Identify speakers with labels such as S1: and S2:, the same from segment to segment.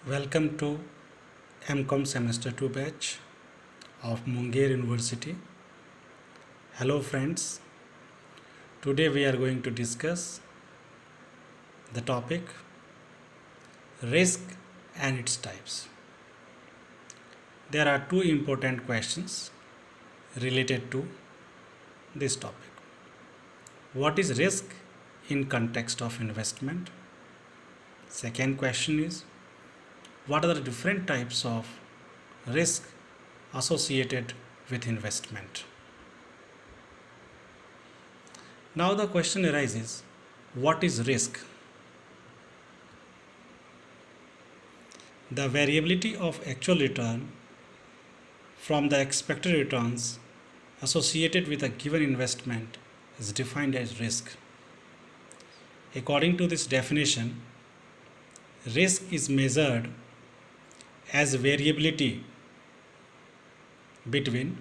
S1: Welcome to MCOM Semester 2 batch of Munger University. Hello friends, today we are going to discuss the topic risk and its types. There are two important questions related to this topic. What is risk in context of investment? Second question is, what are the different types of risk associated with investment? Now the question arises, what is risk? The variability of actual return from the expected returns associated with a given investment is defined as risk. According to this definition, risk is measured as variability between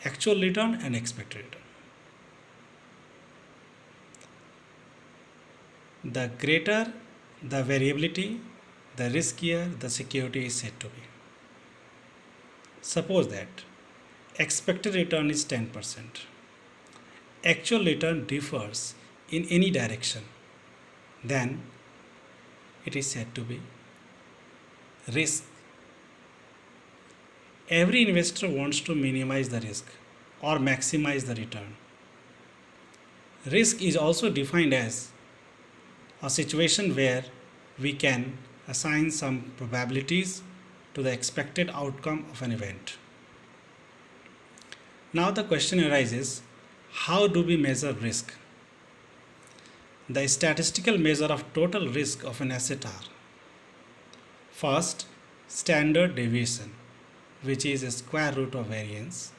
S1: actual return and expected return. The greater the variability, the riskier the security is said to be. Suppose that expected return is 10%. Actual return differs in any direction. Then it is said to be risk. Every investor wants to minimize the risk or maximize the return. Risk is also defined as a situation where we can assign some probabilities to the expected outcome of an event. Now the question arises, how do we measure risk? The statistical measure of total risk of an asset are: first, standard deviation, which is a square root of variance.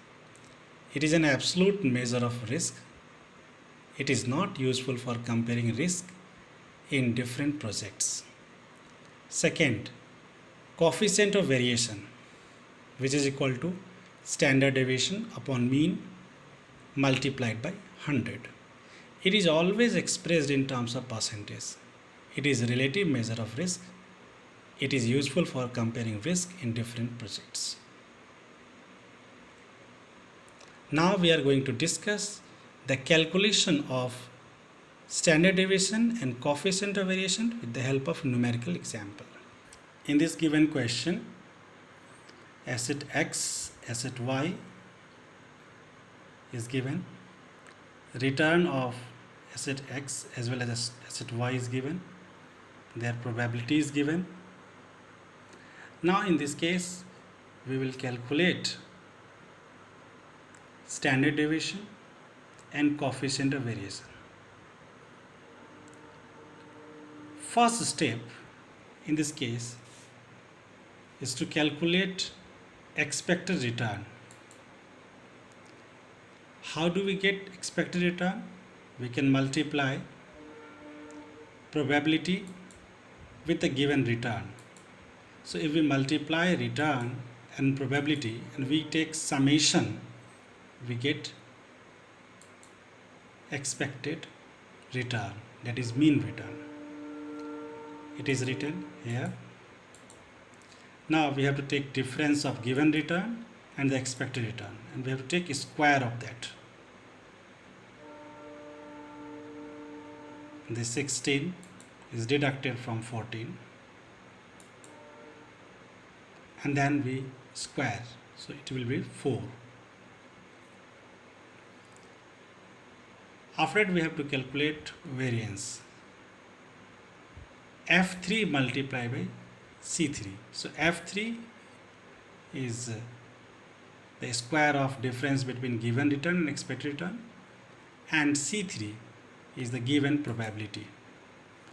S1: It is an absolute measure of risk. It is not useful for comparing risk in different projects. Second, coefficient of variation, which is equal to standard deviation upon mean multiplied by 100. It is always expressed in terms of percentage. It is a relative measure of risk. It is useful for comparing risk in different projects. Now we are going to discuss the calculation of standard deviation and coefficient of variation with the help of numerical example. In this given question, asset X, asset Y is given. Return of asset X as well as asset Y is given. Their probability is given. Now in this case, we will calculate standard deviation and coefficient of variation. First step in this case is to calculate expected return. How do we get expected return? We can multiply probability with the given return. So if we multiply return and probability and we take summation, we get expected return, that is mean return. It is written here. Now we have to take difference of given return and the expected return, and we have to take a square of that. The 16 is deducted from 14 and then we square, so it will be 4. After that we have to calculate variance. F3 multiplied by C3. So F3 is the square of difference between given return and expected return, and C3 is the given probability.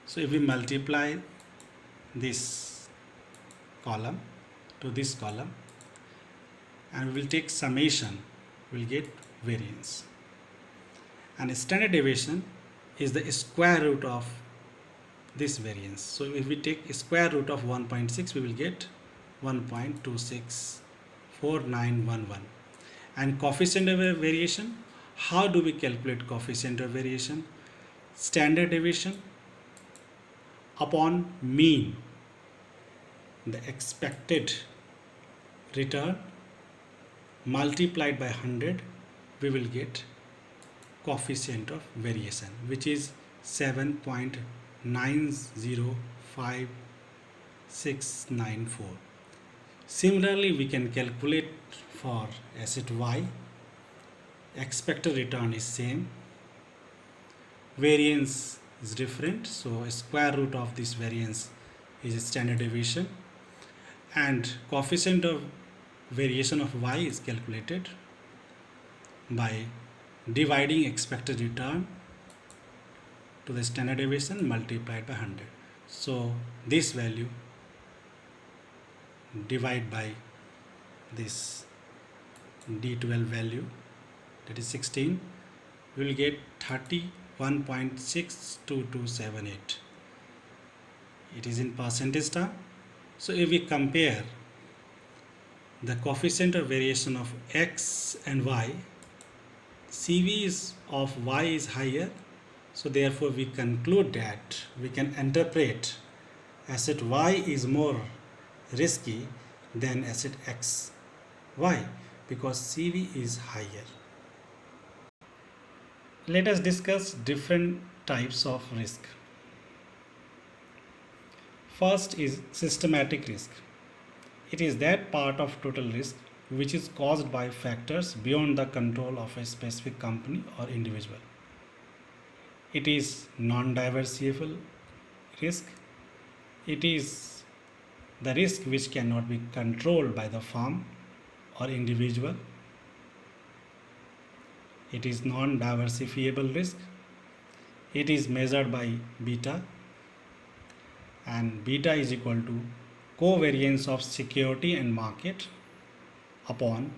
S1: So if we multiply this column to this column and we will take summation, we will get variance. And standard deviation is the square root of this variance. So if we take square root of 1.6, we will get 1.264911. And coefficient of variation, how do we calculate coefficient of variation? Standard deviation upon mean the expected return multiplied by 100, we will get coefficient of variation, which is 7.905694. Similarly, we can calculate for asset Y. Expected return is same, variance is different, so square root of this variance is standard deviation, and coefficient of variation of Y is calculated by dividing expected return to the standard deviation multiplied by 100. So this value divide by this D12 value, that is 16, we will get 31.62278. It is in percentage term. So if we compare the coefficient of variation of X and Y, CV of Y is higher, so therefore we conclude that we can interpret asset Y is more risky than asset X. Why? Because CV is higher. Let us discuss different types of risk. First is systematic risk. It is that part of total risk which is caused by factors beyond the control of a specific company or individual. It is non-diversifiable risk. It is the risk which cannot be controlled by the firm or individual. It is non-diversifiable risk. It is measured by beta, and beta is equal to covariance of security and market upon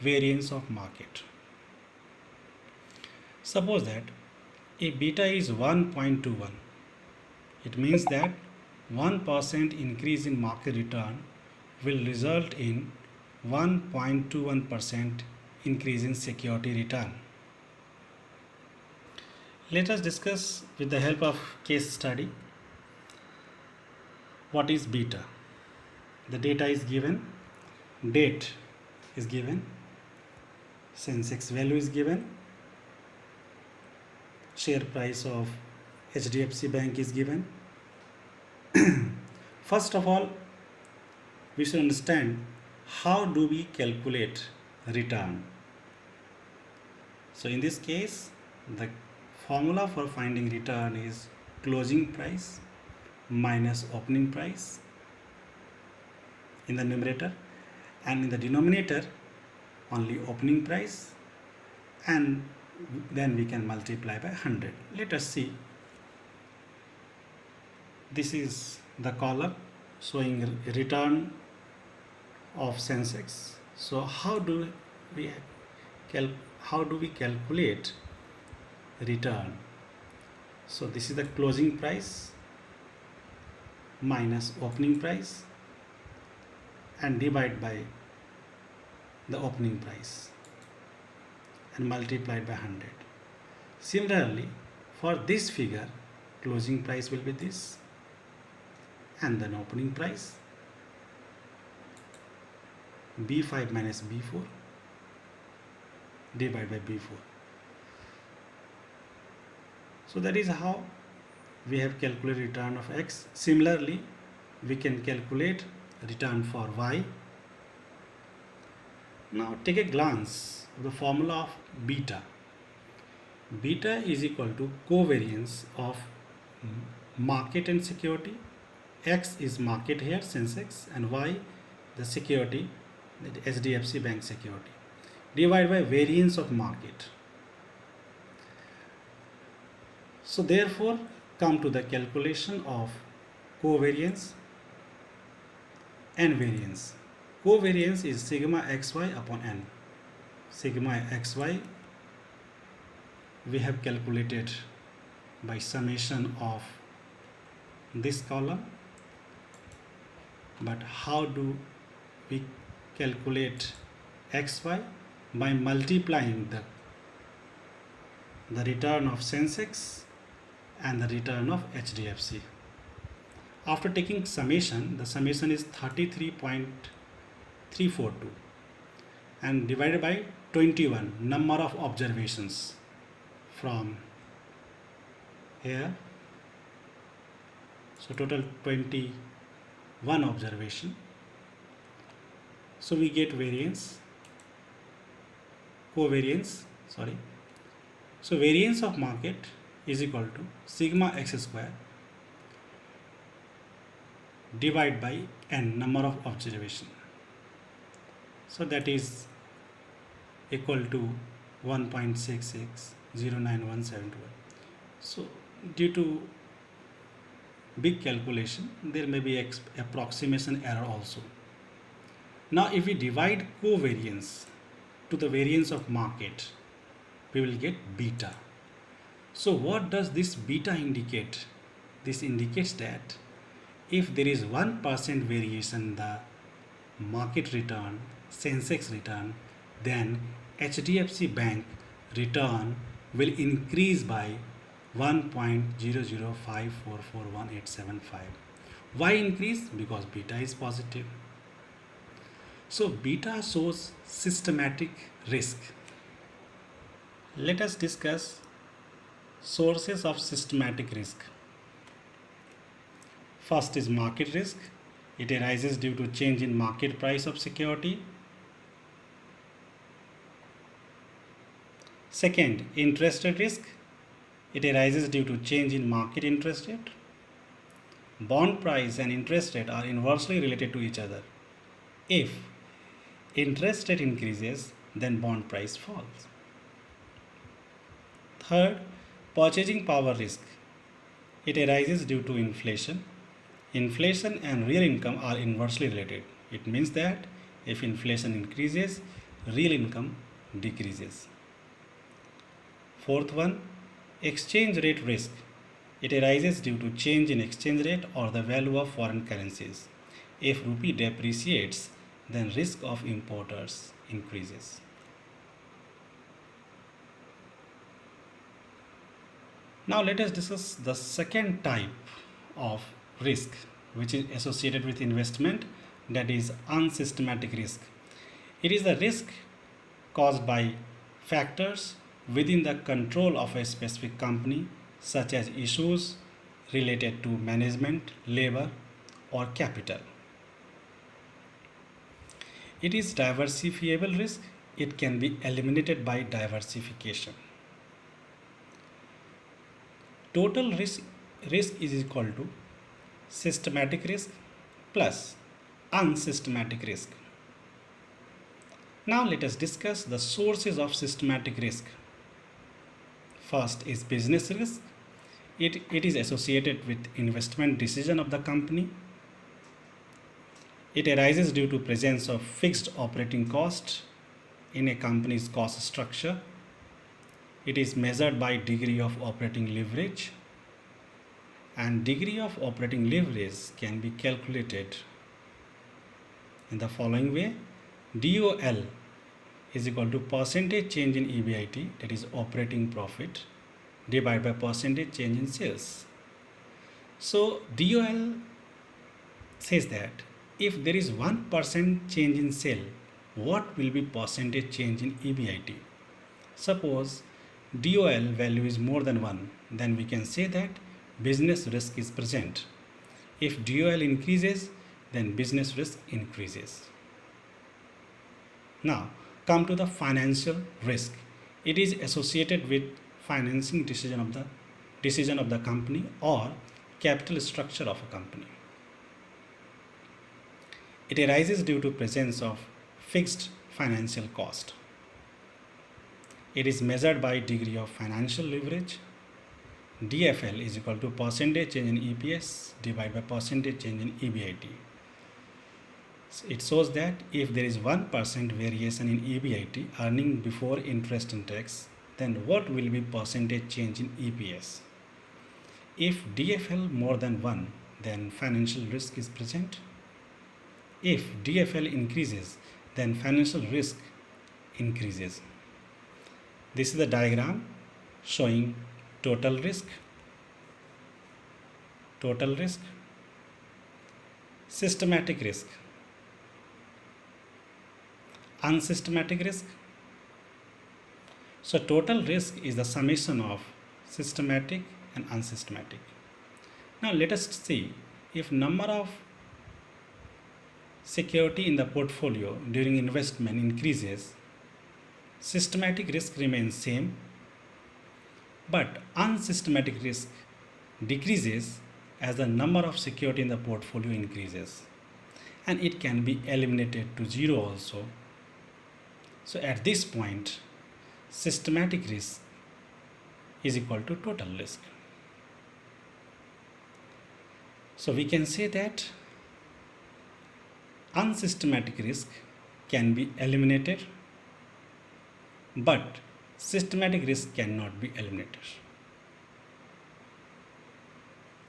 S1: variance of market. Suppose that if beta is 1.21, it means that 1% increase in market return will result in 1.21% increase in security return. Let us discuss with the help of case study what is beta. The data is given, date is given, Sensex value is given, share price of HDFC Bank is given. First of all, we should understand how do we calculate return. So in this case, the formula for finding return is closing price minus opening price in the numerator, and in the denominator only opening price, and then we can multiply by 100. Let us see. This is the column showing return of Sensex. So how do we calculate return? So this is the closing price minus opening price and divide by the opening price and multiplied by 100. Similarly, for this figure, closing price will be this, and then opening price, B5 minus B4 divided by B4. So that is how we have calculated return of X. Similarly, we can calculate return for Y. Now take a glance of the formula of beta. Beta is equal to covariance of market and security. X is market here, Sensex, and Y the security, the HDFC Bank security, divided by variance of market. So therefore, come to the calculation of covariance and variance. Covariance is sigma xy upon n. Sigma xy we have calculated by summation of this column, but how do we calculate xy? By multiplying the return of Sensex and the return of HDFC. After taking summation, the summation is 33.342 and divided by 21 number of observations from here. So total 21 observation. So we get covariance. So variance of market is equal to sigma x square divided by n number of observation. So that is equal to 1.66091721. So due to big calculation, there may be approximation error also. Now if we divide covariance to the variance of market, we will get beta. So what does this beta indicate? This indicates that if there is 1% variation in the market return, Sensex return, then HDFC Bank return will increase by 1.00544187. Why increase? Because beta is positive. So beta shows systematic risk. Let us discuss sources of systematic risk. First is market risk. It arises due to change in market price of security. Second, interest rate risk. It arises due to change in market interest rate. Bond price and interest rate are inversely related to each other. If interest rate increases, then bond price falls. Third, purchasing power risk. It arises due to inflation. Inflation and real income are inversely related. It means that if inflation increases, real income decreases. Fourth one, exchange rate risk. It arises due to change in exchange rate or the value of foreign currencies. If rupee depreciates, then risk of importers increases. Now let us discuss the second type of risk which is associated with investment, that is unsystematic risk. It is the risk caused by factors within the control of a specific company, such as issues related to management, labor, or capital. It is diversifiable risk. It can be eliminated by diversification. Total risk is equal to systematic risk plus unsystematic risk. Now let us discuss the sources of systematic risk. First is business risk. It is associated with investment decision of the company. It arises due to presence of fixed operating cost in a company's cost structure. It is measured by degree of operating leverage, and degree of operating leverage can be calculated in the following way. DOL is equal to percentage change in EBIT, that is operating profit, divided by percentage change in sales. So DOL says that if there is 1% change in sale, what will be percentage change in EBIT? Suppose DOL value is more than 1, then we can say that business risk is present. If DOL increases, then business risk increases. Now come to the financial risk. It is associated with financing decision of the company or capital structure of a company. It arises due to presence of fixed financial cost. It is measured by degree of financial leverage. DFL is equal to percentage change in EPS divided by percentage change in EBIT. So it shows that if there is 1% variation in EBIT, earning before interest and tax, then what will be percentage change in EPS? If DFL more than 1, then financial risk is present. If DFL increases, then financial risk increases. This is the diagram showing total risk, systematic risk, unsystematic risk. So total risk is the summation of systematic and unsystematic. Now let us see if number of security in the portfolio during investment increases, systematic risk remains same, but unsystematic risk decreases as the number of security in the portfolio increases, and it can be eliminated to zero also. So at this point, systematic risk is equal to total risk. So we can say that unsystematic risk can be eliminated, but systematic risk cannot be eliminated.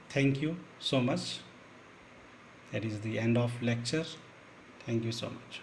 S1: Thank you so much. That is the end of lecture. Thank you so much.